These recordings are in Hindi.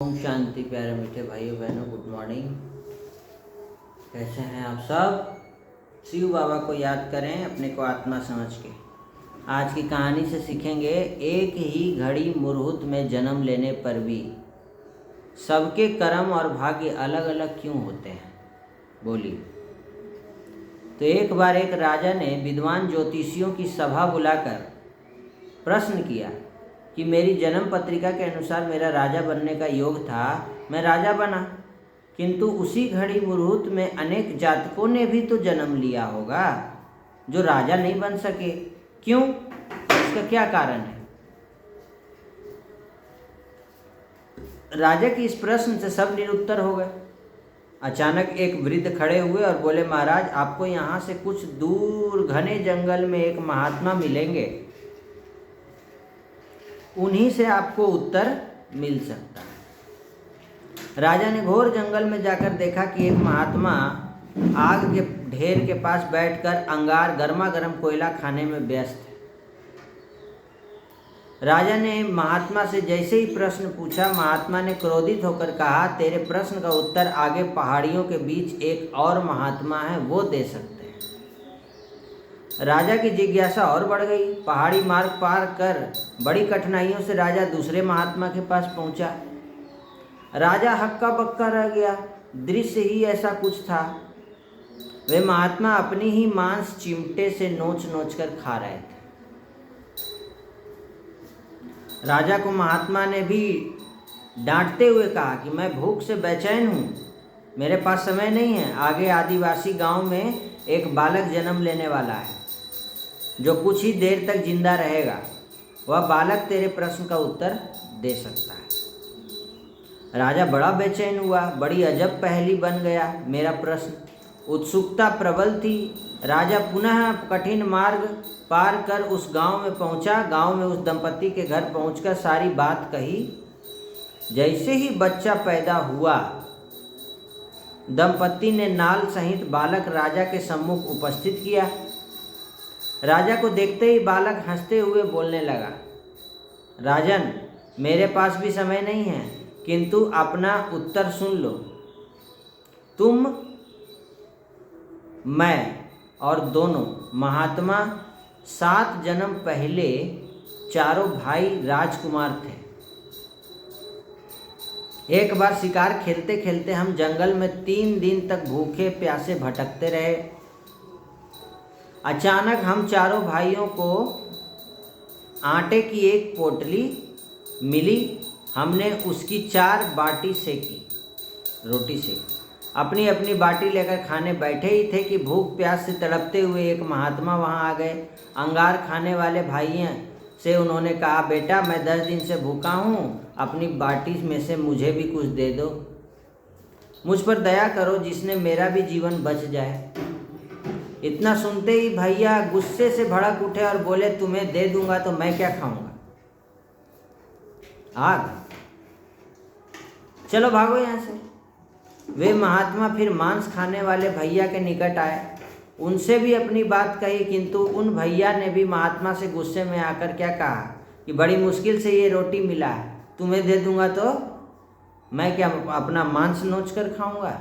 ओम शांति। प्यारे मीठे भाइयों बहनों, गुड मॉर्निंग। कैसे हैं आप सब? शिव बाबा को याद करें अपने को आत्मा समझ के। आज की कहानी से सीखेंगे, एक ही घड़ी मुरहुत में जन्म लेने पर भी सबके कर्म और भाग्य अलग अलग क्यों होते हैं? बोलिए। तो एक बार एक राजा ने विद्वान ज्योतिषियों की सभा बुलाकर प्रश्न किया कि मेरी जन्म पत्रिका के अनुसार मेरा राजा बनने का योग था, मैं राजा बना, किंतु उसी घड़ी मुहूर्त में अनेक जातकों ने भी तो जन्म लिया होगा जो राजा नहीं बन सके। क्यों? इसका क्या कारण है? राजा की इस प्रश्न से सब निरुत्तर हो गए। अचानक एक वृद्ध खड़े हुए और बोले, महाराज, आपको यहाँ से कुछ दूर घने जंगल में एक महात्मा मिलेंगे, उन्हीं से आपको उत्तर मिल सकता है। राजा ने घोर जंगल में जाकर देखा कि एक महात्मा आग के ढेर के पास बैठकर अंगार गर्मा गर्म कोयला खाने में व्यस्त है। राजा ने महात्मा से जैसे ही प्रश्न पूछा, महात्मा ने क्रोधित होकर कहा, तेरे प्रश्न का उत्तर आगे पहाड़ियों के बीच एक और महात्मा है, वो दे सकते हैं। राजा की जिज्ञासा और बढ़ गई। पहाड़ी मार्ग पार कर बड़ी कठिनाइयों से राजा दूसरे महात्मा के पास पहुंचा। राजा हक्का बक्का रह गया। दृश्य ही ऐसा कुछ था। वे महात्मा अपनी ही मांस चिमटे से नोच नोच कर खा रहे थे। राजा को महात्मा ने भी डांटते हुए कहा कि मैं भूख से बेचैन हूँ, मेरे पास समय नहीं है। आगे आदिवासी गांव में एक बालक जन्म लेने वाला है जो कुछ ही देर तक जिंदा रहेगा। वह बालक तेरे प्रश्न का उत्तर दे सकता है। राजा बड़ा बेचैन हुआ। बड़ी अजब पहेली बन गया मेरा प्रश्न। उत्सुकता प्रबल थी। राजा पुनः कठिन मार्ग पार कर उस गांव में पहुंचा। गांव में उस दंपति के घर पहुंचकर सारी बात कही। जैसे ही बच्चा पैदा हुआ, दंपति ने नाल सहित बालक राजा के सम्मुख उपस्थित किया। राजा को देखते ही बालक हंसते हुए बोलने लगा, राजन, मेरे पास भी समय नहीं है, किंतु अपना उत्तर सुन लो। तुम, मैं और दोनों महात्मा 7 जन्म पहले चारों भाई राजकुमार थे। एक बार शिकार खेलते खेलते हम जंगल में 3 दिन तक भूखे प्यासे भटकते रहे। अचानक हम चारों भाइयों को आटे की एक पोटली मिली। हमने उसकी 4 बाटी सेकी, रोटी सेकी। अपनी अपनी बाटी लेकर खाने बैठे ही थे कि भूख प्यास से तड़पते हुए एक महात्मा वहां आ गए। अंगार खाने वाले भाइयों से उन्होंने कहा, बेटा, मैं 10 दिन से भूखा हूँ, अपनी बाटी में से मुझे भी कुछ दे दो। मुझ पर दया करो, जिसने मेरा भी जीवन बच जाए। इतना सुनते ही भैया गुस्से से भड़क उठे और बोले, तुम्हें दे दूंगा तो मैं क्या खाऊंगा? आग, चलो भागो यहाँ से। वे महात्मा फिर मांस खाने वाले भैया के निकट आए। उनसे भी अपनी बात कही, किंतु उन भैया ने भी महात्मा से गुस्से में आकर क्या कहा कि बड़ी मुश्किल से ये रोटी मिला है, तुम्हें दे दूंगा तो मैं क्या अपना मांस नोच कर खाऊंगा?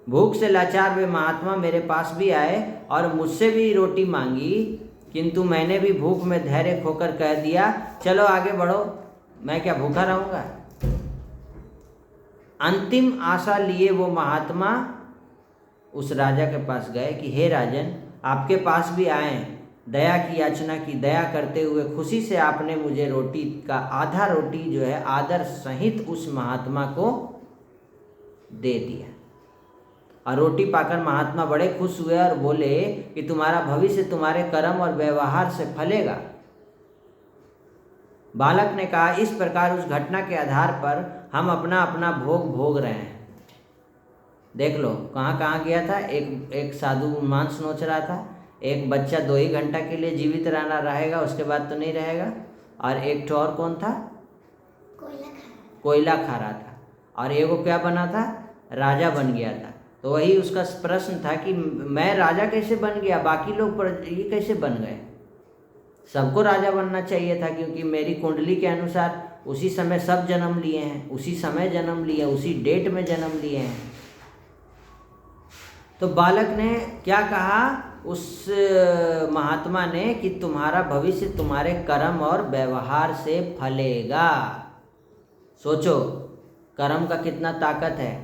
भूख से लाचार वे महात्मा मेरे पास भी आए और मुझसे भी रोटी मांगी, किंतु मैंने भी भूख में धैर्य खोकर कह दिया, चलो आगे बढ़ो, मैं क्या भूखा रहूँगा? अंतिम आशा लिए वो महात्मा उस राजा के पास गए कि हे राजन, आपके पास भी आए, दया की याचना की। दया करते हुए खुशी से आपने मुझे रोटी का आधा रोटी जो है आदर सहित उस महात्मा को दे दिया। और रोटी पाकर महात्मा बड़े खुश हुए और बोले कि तुम्हारा भविष्य तुम्हारे कर्म और व्यवहार से फलेगा। बालक ने कहा, इस प्रकार उस घटना के आधार पर हम अपना अपना भोग भोग रहे हैं। देख लो कहाँ कहाँ गया था। एक साधु मांस नोच रहा था, एक बच्चा 2 ही घंटा के लिए जीवित रहना रहेगा, उसके बाद तो नहीं रहेगा, और एक ठो और कौन था? कोयला खा रहा था। और एगो क्या बना था? राजा बन गया था। तो वही उसका प्रश्न था कि मैं राजा कैसे बन गया, बाकी लोग ये कैसे बन गए? सबको राजा बनना चाहिए था, क्योंकि मेरी कुंडली के अनुसार उसी समय सब जन्म लिए हैं, उसी समय जन्म लिए, उसी डेट में जन्म लिए हैं। तो बालक ने क्या कहा उस महात्मा ने कि तुम्हारा भविष्य तुम्हारे कर्म और व्यवहार से फलेगा। सोचो कर्म का कितना ताकत है।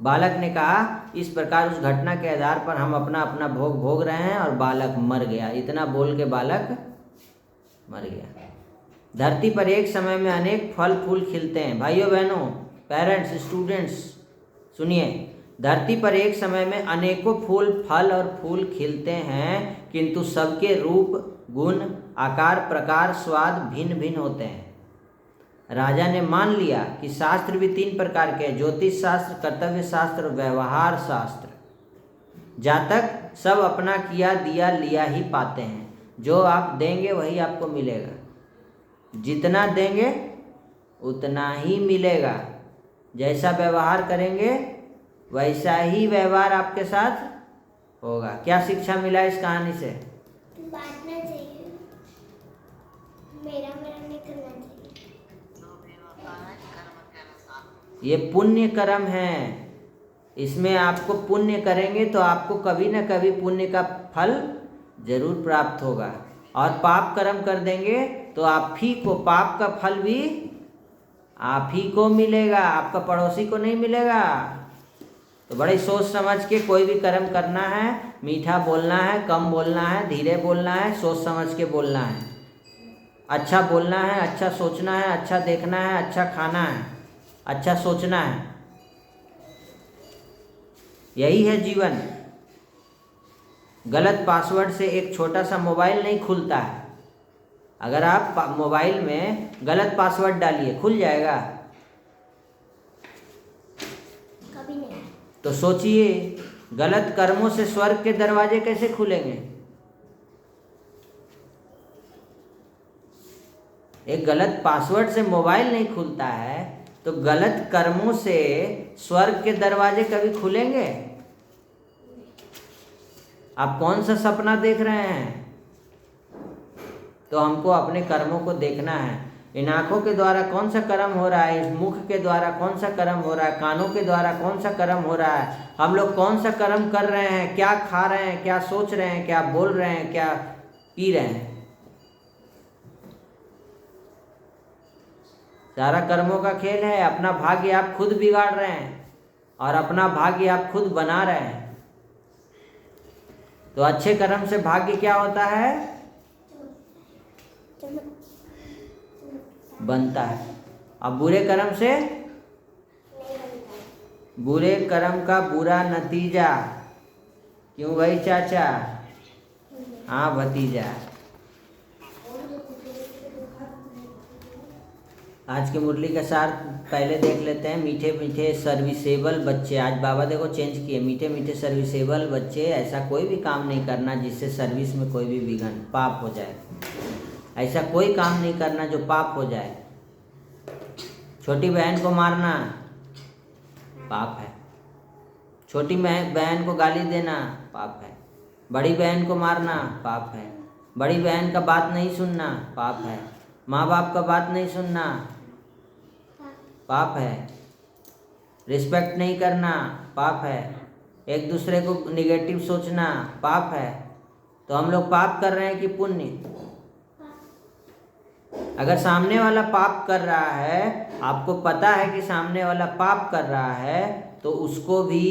बालक ने कहा इस प्रकार उस घटना के आधार पर हम अपना अपना भोग भोग रहे हैं और बालक मर गया। इतना बोल के बालक मर गया। धरती पर एक समय में अनेक फल फूल खिलते हैं। भाइयों बहनों, पेरेंट्स, स्टूडेंट्स सुनिए, धरती पर एक समय में अनेकों फल और फूल खिलते हैं, किंतु सबके रूप, गुण, आकार, प्रकार, स्वाद भिन्न भिन्न होते हैं। राजा ने मान लिया कि शास्त्र भी 3 प्रकार के हैं, ज्योतिष शास्त्र, कर्तव्य शास्त्र और व्यवहार शास्त्र। जातक सब अपना किया दिया लिया ही पाते हैं। जो आप देंगे वही आपको मिलेगा, जितना देंगे उतना ही मिलेगा। जैसा व्यवहार करेंगे वैसा ही व्यवहार आपके साथ होगा। क्या शिक्षा मिला इस कहानी से? बांटना चाहिए, मेरा नहीं करना चाहिए। ये पुण्य कर्म है, इसमें आपको पुण्य करेंगे तो आपको कभी न कभी पुण्य का फल जरूर प्राप्त होगा। और पाप कर्म कर देंगे तो आप ही को पाप का फल भी आप ही को मिलेगा, आपका पड़ोसी को नहीं मिलेगा। तो बड़ी सोच समझ के कोई भी कर्म करना है। मीठा बोलना है, कम बोलना है, धीरे बोलना है, सोच समझ के बोलना है। अच्छा बोलना है, अच्छा सोचना है, अच्छा देखना है, अच्छा खाना है, अच्छा सोचना है। यही है जीवन। गलत पासवर्ड से एक छोटा सा मोबाइल नहीं खुलता है। अगर आप मोबाइल में गलत पासवर्ड डालिए, खुल जाएगा? कभी नहीं। तो सोचिए गलत कर्मों से स्वर्ग के दरवाजे कैसे खुलेंगे? एक गलत पासवर्ड से मोबाइल नहीं खुलता है, तो गलत कर्मों से स्वर्ग के दरवाजे कभी खुलेंगे? आप कौन सा सपना देख रहे हैं? तो हमको अपने कर्मों को देखना है। इन आँखों के द्वारा कौन सा कर्म हो रहा है, इस मुख के द्वारा कौन सा कर्म हो रहा है, कानों के द्वारा कौन सा कर्म हो रहा है, हम लोग कौन सा कर्म कर रहे हैं, क्या खा रहे हैं, क्या सोच रहे हैं, क्या बोल रहे हैं, क्या पी रहे हैं। सारा कर्मों का खेल है। अपना भाग्य आप खुद बिगाड़ रहे हैं और अपना भाग्य आप खुद बना रहे हैं। तो अच्छे कर्म से भाग्य क्या होता है? बनता है। अब बुरे कर्म से? बुरे कर्म का बुरा नतीजा। क्यों भाई चाचा? हाँ भतीजा। आज की मुरली का सार पहले देख लेते हैं। मीठे मीठे सर्विसेबल बच्चे। आज बाबा देखो चेंज किए, मीठे मीठे सर्विसेबल बच्चे, ऐसा कोई भी काम नहीं करना जिससे सर्विस में कोई भी विघ्न, पाप हो जाए। ऐसा कोई काम नहीं करना जो पाप हो जाए। छोटी बहन को मारना पाप है। छोटी बहन को गाली देना पाप है। बड़ी बहन को मारना पाप है। बड़ी बहन का बात नहीं सुनना पाप है। माँ बाप का बात नहीं सुनना पाप है। रिस्पेक्ट नहीं करना पाप है। एक दूसरे को निगेटिव सोचना पाप है। तो हम लोग पाप कर रहे हैं कि पुण्य? अगर सामने वाला पाप कर रहा है, आपको पता है कि सामने वाला पाप कर रहा है, तो उसको भी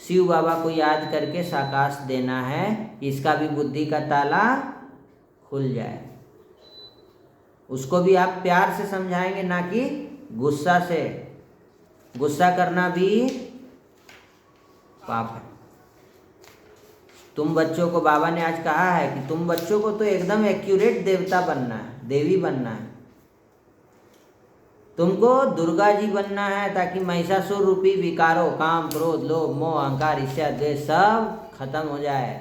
शिव बाबा को याद करके साकाश देना है कि इसका भी बुद्धि का ताला खुल जाए। उसको भी आप प्यार से समझाएंगे, ना कि गुस्सा से। गुस्सा करना भी पाप है। तुम बच्चों को, बाबा ने आज कहा है कि तुम बच्चों को तो एकदम एक्यूरेट देवता बनना है, देवी बनना है। तुमको दुर्गा जी बनना है, ताकि महिषासुर रूपी विकारों, काम, क्रोध, लोभ, मोह, अहंकार, ईर्ष्या, द्वेष सब खत्म हो जाए।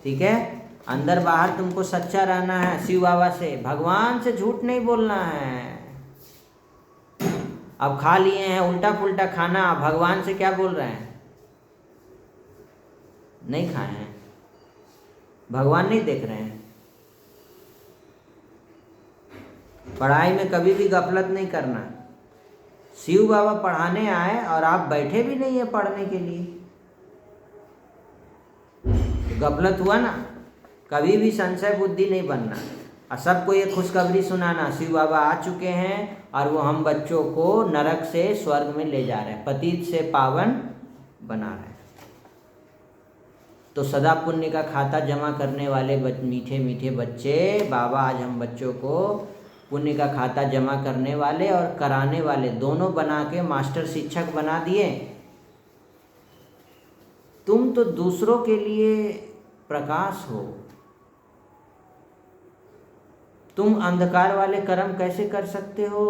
ठीक है? अंदर बाहर तुमको सच्चा रहना है शिव बाबा से। भगवान से झूठ नहीं बोलना है। अब खा लिए हैं उल्टा पुल्टा खाना, भगवान से क्या बोल रहे हैं? नहीं खाए हैं, भगवान नहीं देख रहे हैं। पढ़ाई में कभी भी गफलत नहीं करना। शिव बाबा पढ़ाने आए और आप बैठे भी नहीं है पढ़ने के लिए, तो गफलत हुआ ना। कभी भी संशय बुद्धि नहीं बनना और सबको ये खुशखबरी सुनाना, शिव बाबा आ चुके हैं और वो हम बच्चों को नरक से स्वर्ग में ले जा रहे हैं, पतित से पावन बना रहे हैं। तो सदा पुण्य का खाता जमा करने वाले मीठे मीठे बच्चे, बाबा आज हम बच्चों को पुण्य का खाता जमा करने वाले और कराने वाले दोनों बना के मास्टर शिक्षक बना दिए। तुम तो दूसरों के लिए प्रकाश हो, तुम अंधकार वाले कर्म कैसे कर सकते हो?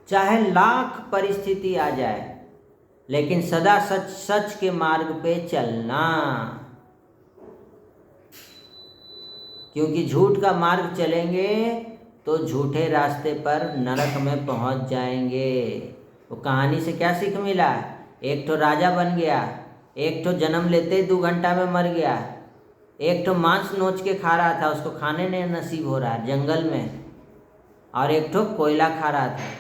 चाहे लाख परिस्थिति आ जाए लेकिन सदा सच सच के मार्ग पे चलना, क्योंकि झूठ का मार्ग चलेंगे तो झूठे रास्ते पर नरक में पहुंच जाएंगे। वो कहानी से क्या सीख मिला? एक तो राजा बन गया, एक तो जन्म लेते ही 2 घंटा में मर गया, एक तो मांस नोच के खा रहा था, उसको खाने नहीं नसीब हो रहा जंगल में, और एक तो कोयला खा रहा था,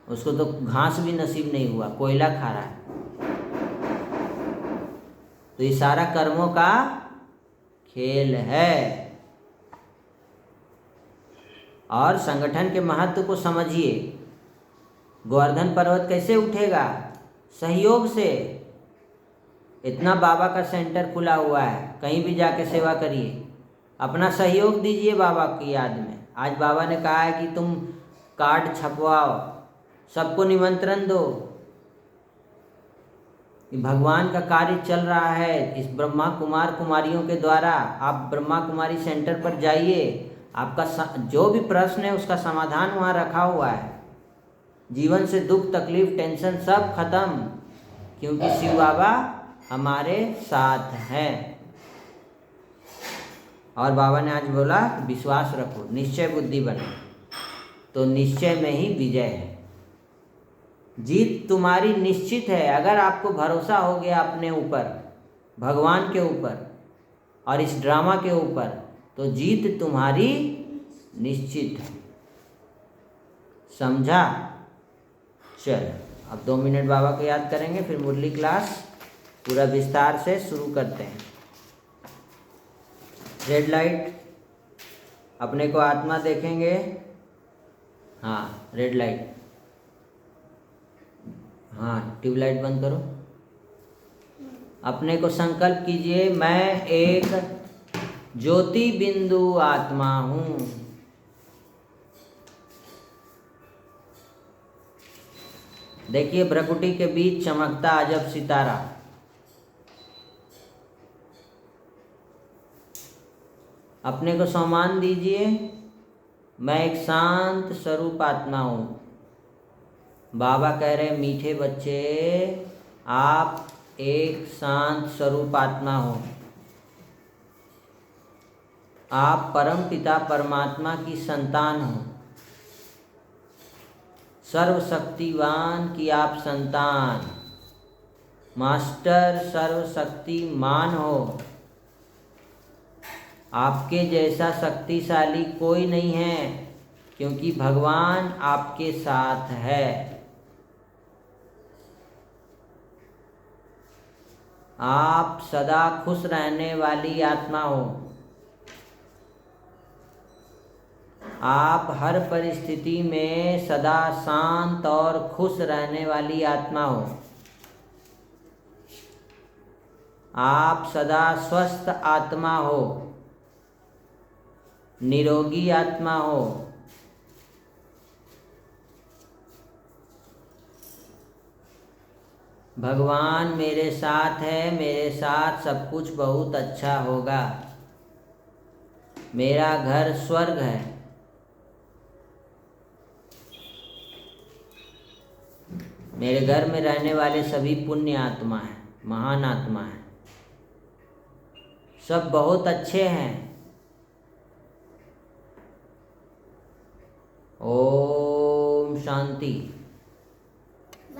उसको तो घास भी नसीब नहीं हुआ, कोयला खा रहा है। तो ये सारा कर्मों का खेल है। और संगठन के महत्व को समझिए। गोवर्धन पर्वत कैसे उठेगा? सहयोग से। इतना बाबा का सेंटर खुला हुआ है, कहीं भी जाके सेवा करिए, अपना सहयोग दीजिए बाबा की याद में। आज बाबा ने कहा है कि तुम कार्ड छपवाओ, सबको निमंत्रण दो। भगवान का कार्य चल रहा है इस ब्रह्मा कुमार कुमारियों के द्वारा। आप ब्रह्मा कुमारी सेंटर पर जाइए, आपका जो भी प्रश्न है उसका समाधान वहाँ रखा हुआ है। जीवन से दुख तकलीफ टेंशन सब खत्म, क्योंकि शिव बाबा हमारे साथ हैं। और बाबा ने आज बोला विश्वास रखो, निश्चय बुद्धि बनो, तो निश्चय में ही विजय है। जीत तुम्हारी निश्चित है। अगर आपको भरोसा हो गया अपने ऊपर, भगवान के ऊपर और इस ड्रामा के ऊपर, तो जीत तुम्हारी निश्चित है। समझा? चल अब 2 मिनट बाबा को याद करेंगे, फिर मुरली क्लास पूरा विस्तार से शुरू करते हैं। रेड लाइट, अपने को आत्मा देखेंगे। हाँ रेड लाइट, हाँ ट्यूबलाइट बंद करो। अपने को संकल्प कीजिए, मैं एक ज्योति बिंदु आत्मा हूँ। देखिए भ्रकुटी के बीच चमकता अजब सितारा। अपने को सम्मान दीजिए, मैं एक शांत स्वरूप आत्मा हूँ। बाबा कह रहे मीठे बच्चे, आप एक शांत स्वरूप आत्मा हो। आप परम पिता परमात्मा की संतान हो, सर्वशक्तिवान की आप संतान, मास्टर सर्वशक्तिमान हो। आपके जैसा शक्तिशाली कोई नहीं है, क्योंकि भगवान आपके साथ है। आप सदा खुश रहने वाली आत्मा हो। आप हर परिस्थिति में सदा शांत और खुश रहने वाली आत्मा हो। आप सदा स्वस्थ आत्मा हो, निरोगी आत्मा हो। भगवान मेरे साथ है, मेरे साथ सब कुछ बहुत अच्छा होगा। मेरा घर स्वर्ग है। मेरे घर में रहने वाले सभी पुण्य आत्मा हैं, महान आत्मा हैं, सब बहुत अच्छे हैं। ओम शांति।